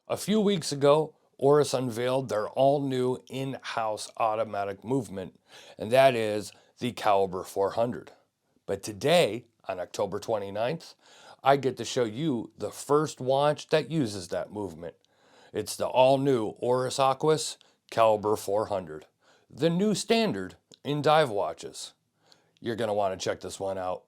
A few weeks ago, Oris unveiled their all-new in-house automatic movement, and that is the Calibre 400. But today, on October 29th, I get to show you the first watch that uses that movement. It's the all-new Oris Aquis Calibre 400, the new standard in dive watches. You're going to want to check this one out.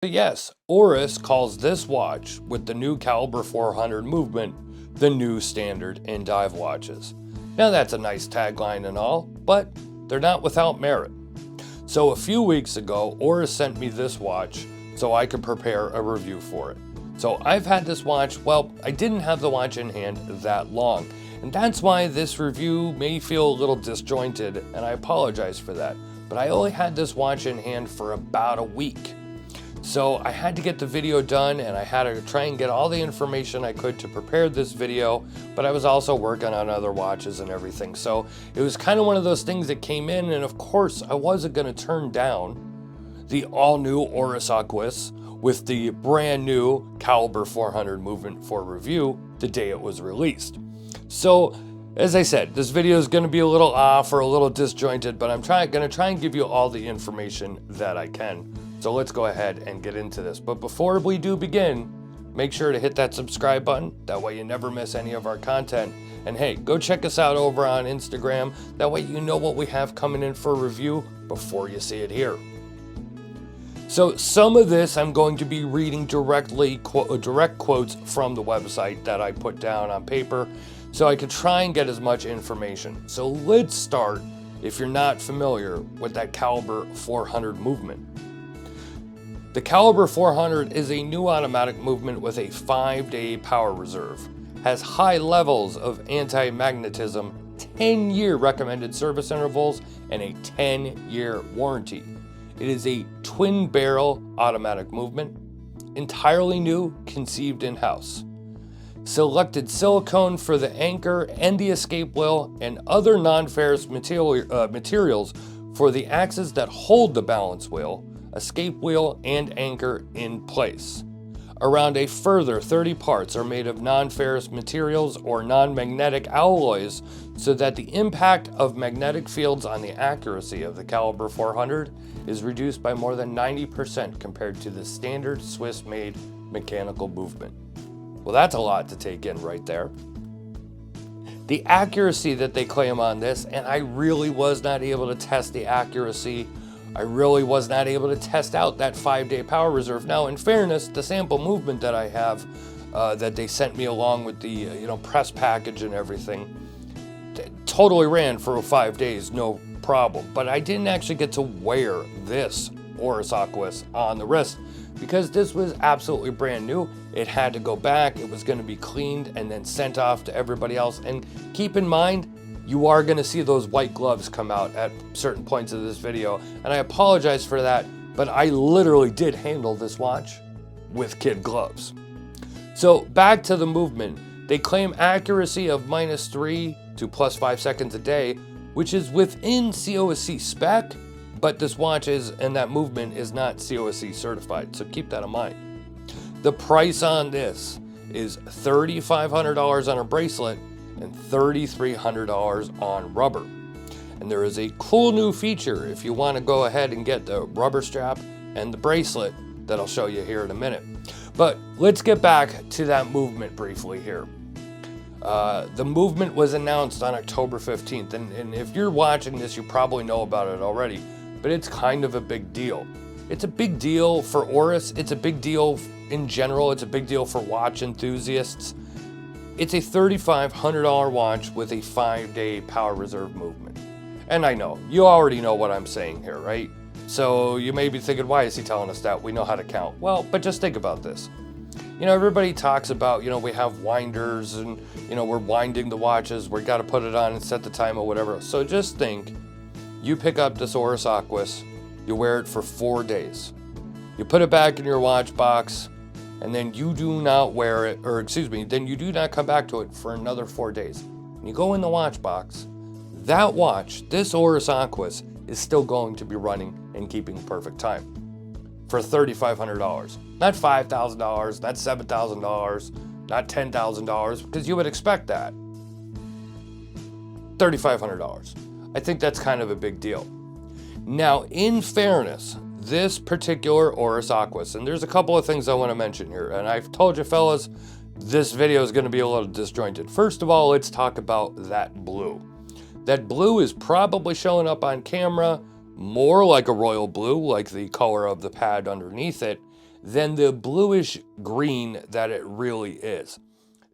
Yes, Oris calls this watch with the new Calibre 400 movement the new standard in dive watches. Now that's a nice tagline and all, but they're not without merit. So a few weeks ago, Oris sent me this watch so I could prepare a review for it. So I've had this watch, well, I didn't have the watch in hand that long, and that's why this review may feel a little disjointed, and I apologize for that. But I only had this watch in hand for about a week. So I had to get the video done, and I had to try and get all the information I could to prepare this video, but I was also working on other watches and everything. So it was kind of one of those things that came in, and of course I wasn't going to turn down the all-new Oris Aquis with the brand new Calibre 400 movement for review the day it was released. So as I said, this video is going to be a little off or a little disjointed, but I'm going to try and give you all the information that I can. So let's go ahead and get into this. But before we do begin, make sure to hit that subscribe button. That way you never miss any of our content. And hey, go check us out over on Instagram. That way you know what we have coming in for review before you see it here. So some of this I'm going to be reading direct quotes from the website that I put down on paper, so I could try and get as much information. So let's start, if you're not familiar with that Calibre 400 movement. The Calibre 400 is a new automatic movement with a 5-day power reserve, has high levels of anti-magnetism, 10-year recommended service intervals, and a 10-year warranty. It is a twin-barrel automatic movement, entirely new, conceived in-house. Selected silicone for the anchor and the escape wheel, and other non-ferrous materials for the axes that hold the balance wheel, escape wheel, and anchor in place. Around a further 30 parts are made of non-ferrous materials or non-magnetic alloys so that the impact of magnetic fields on the accuracy of the Calibre 400 is reduced by more than 90% compared to the standard Swiss-made mechanical movement. Well, that's a lot to take in right there. The accuracy that they claim on this, and I really was not able to test the accuracy. I really was not able to test out that 5-day power reserve. Now, in fairness, the sample movement that I have that they sent me along with the press package and everything, totally ran for 5 days, no problem. But I didn't actually get to wear this Oris Aquis on the wrist because this was absolutely brand new. It had to go back. It was going to be cleaned and then sent off to everybody else. And keep in mind, you are going to see those white gloves come out at certain points of this video, and I apologize for that, but I literally did handle this watch with kid gloves. So back to the movement. They claim accuracy of -3 to +5 seconds a day, which is within COSC spec, but this watch and that movement is not COSC certified, so keep that in mind. The price on this is $3,500 on a bracelet and $3,300 on rubber. And there is a cool new feature if you want to go ahead and get the rubber strap and the bracelet that I'll show you here in a minute. But let's get back to that movement briefly here. The movement was announced on October 15th, and if you're watching this, you probably know about it already, but it's kind of a big deal. It's a big deal for Oris. It's a big deal in general. It's a big deal for watch enthusiasts. It's a $3,500 watch with a 5-day power reserve movement. And I know, you already know what I'm saying here, right? So you may be thinking, why is he telling us that? We know how to count. Well, but just think about this. Everybody talks about, we have winders and, we're winding the watches. We got to put it on and set the time or whatever. So just think, you pick up this Oris Aquis, you wear it for 4 days. You put it back in your watch box, and then you do not wear it, or excuse me, then you do not come back to it for another 4 days. When you go in the watch box, that watch, this Oris Aquis, is still going to be running and keeping perfect time for $3,500. Not $5,000, not $7,000, not $10,000, because you would expect that. $3,500. I think that's kind of a big deal. Now, in fairness, this particular Oris Aquis, and there's a couple of things I want to mention here, and I've told you fellas, this video is going to be a little disjointed. First of all, let's talk about that blue. That blue is probably showing up on camera more like a royal blue, like the color of the pad underneath it, than the bluish green that it really is.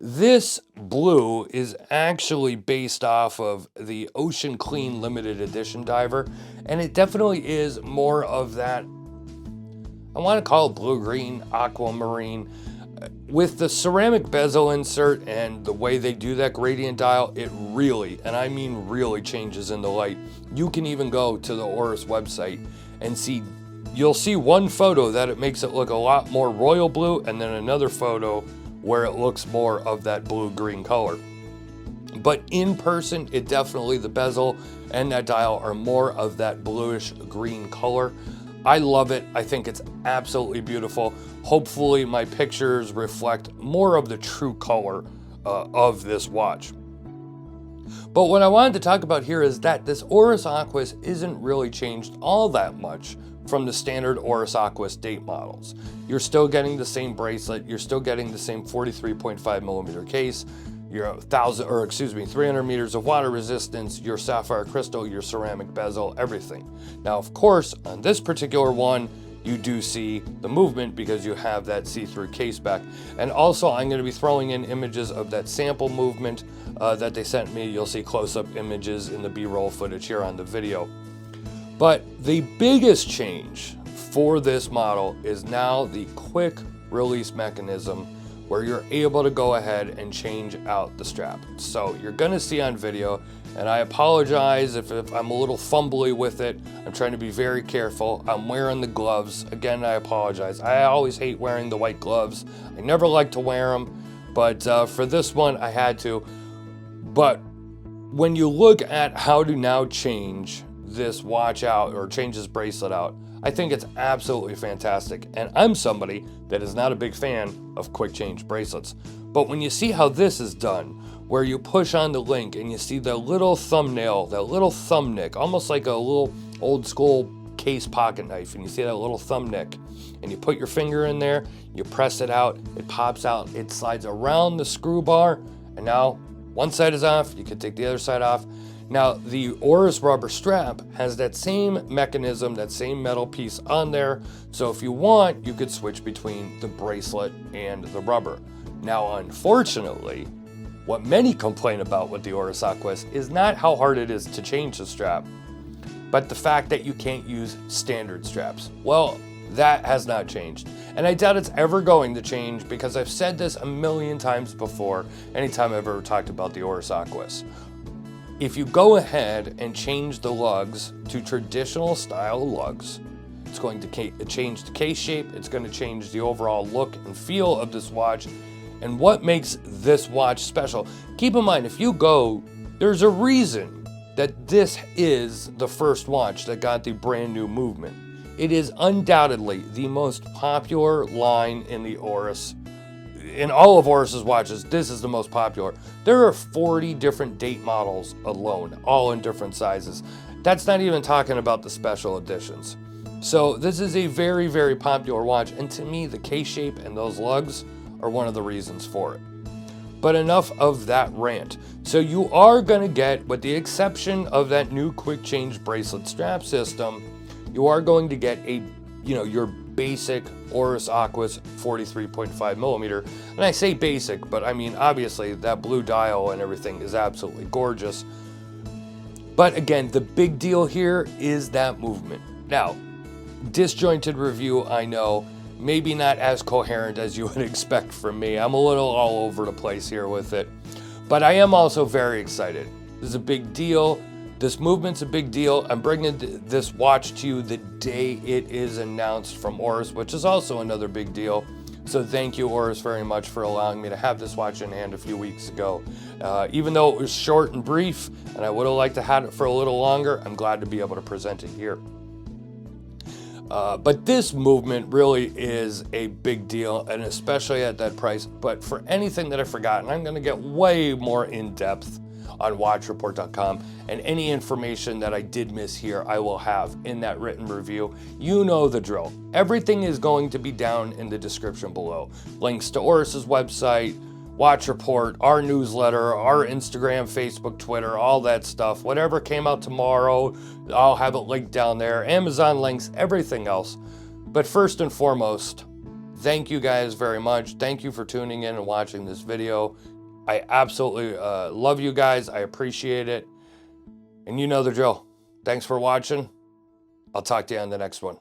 This blue is actually based off of the Ocean Clean limited edition diver, and it definitely is more of that, I want to call it blue-green, aquamarine. With the ceramic bezel insert and the way they do that gradient dial, it really, and I mean really, changes in the light. You can even go to the Oris website and see, you'll see one photo that it makes it look a lot more royal blue, and then another photo where it looks more of that blue-green color. But in person, it definitely, the bezel and that dial are more of that bluish green color. I love it. I think it's absolutely beautiful. Hopefully my pictures reflect more of the true color of this watch. But what I wanted to talk about here is that this Oris Aquis isn't really changed all that much from the standard Oris Aquis date models. You're still getting the same bracelet, you're still getting the same 43.5 millimeter case, your 300 meters of water resistance, your sapphire crystal, your ceramic bezel, everything. Now, of course, on this particular one, you do see the movement because you have that see-through case back. And also, I'm going to be throwing in images of that sample movement that they sent me. You'll see close-up images in the B-roll footage here on the video. But the biggest change for this model is now the quick release mechanism, where you're able to go ahead and change out the strap. So you're gonna see on video, and I apologize if I'm a little fumbly with it. I'm trying to be very careful. I'm wearing the gloves. Again, I apologize. I always hate wearing the white gloves. I never like to wear them, but for this one, I had to. But when you look at how to now change this watch out, or change this bracelet out, I think it's absolutely fantastic. And I'm somebody that is not a big fan of quick change bracelets. But when you see how this is done, where you push on the link and you see the little thumbnail, that little thumb nick, almost like a little old school case pocket knife, and you see that little thumb nick, and you put your finger in there, you press it out, it pops out, it slides around the screw bar, and now one side is off, you can take the other side off. Now, the Oris rubber strap has that same mechanism, that same metal piece on there, so if you want, you could switch between the bracelet and the rubber. Now, unfortunately, what many complain about with the Oris Aquis is not how hard it is to change the strap, but the fact that you can't use standard straps. Well, that has not changed, and I doubt it's ever going to change, because I've said this a million times before, anytime I've ever talked about the Oris Aquis. If you go ahead and change the lugs to traditional style lugs, it's going to change the case shape, it's going to change the overall look and feel of this watch, and what makes this watch special. Keep in mind, if you go, there's a reason that this is the first watch that got the brand new movement. It is undoubtedly the most popular line in the Oris. In all of Oris's watches, this is the most popular. There are 40 different date models alone, all in different sizes. That's not even talking about the special editions. So this is a very, very popular watch, and to me, the case shape and those lugs are one of the reasons for it. But enough of that rant. So you are going to get, with the exception of that new quick change bracelet strap system, you are going to get a, your basic Oris Aquis 43.5 millimeter. And I say basic, but I mean, obviously that blue dial and everything is absolutely gorgeous. But again, the big deal here is that movement. Now, disjointed review, I know, maybe not as coherent as you would expect from me. I'm a little all over the place here with it, but I am also very excited. This is a big deal. This movement's a big deal. I'm bringing this watch to you the day it is announced from Oris, which is also another big deal. So thank you, Oris, very much for allowing me to have this watch in hand a few weeks ago. Even though it was short and brief, and I would have liked to have it for a little longer, I'm glad to be able to present it here. But this movement really is a big deal, and especially at that price. But for anything that I've forgotten, I'm going to get way more in depth on watchreport.com, and any information that I did miss here, I will have in that written review. You know the drill. Everything is going to be down in the description below. Links to Oris's website, Watch Report, our newsletter, our Instagram, Facebook, Twitter, all that stuff. Whatever came out tomorrow, I'll have it linked down there. Amazon links, everything else. But first and foremost, thank you guys very much. Thank you for tuning in and watching this video. I absolutely love you guys. I appreciate it. And you know the drill. Thanks for watching. I'll talk to you on the next one.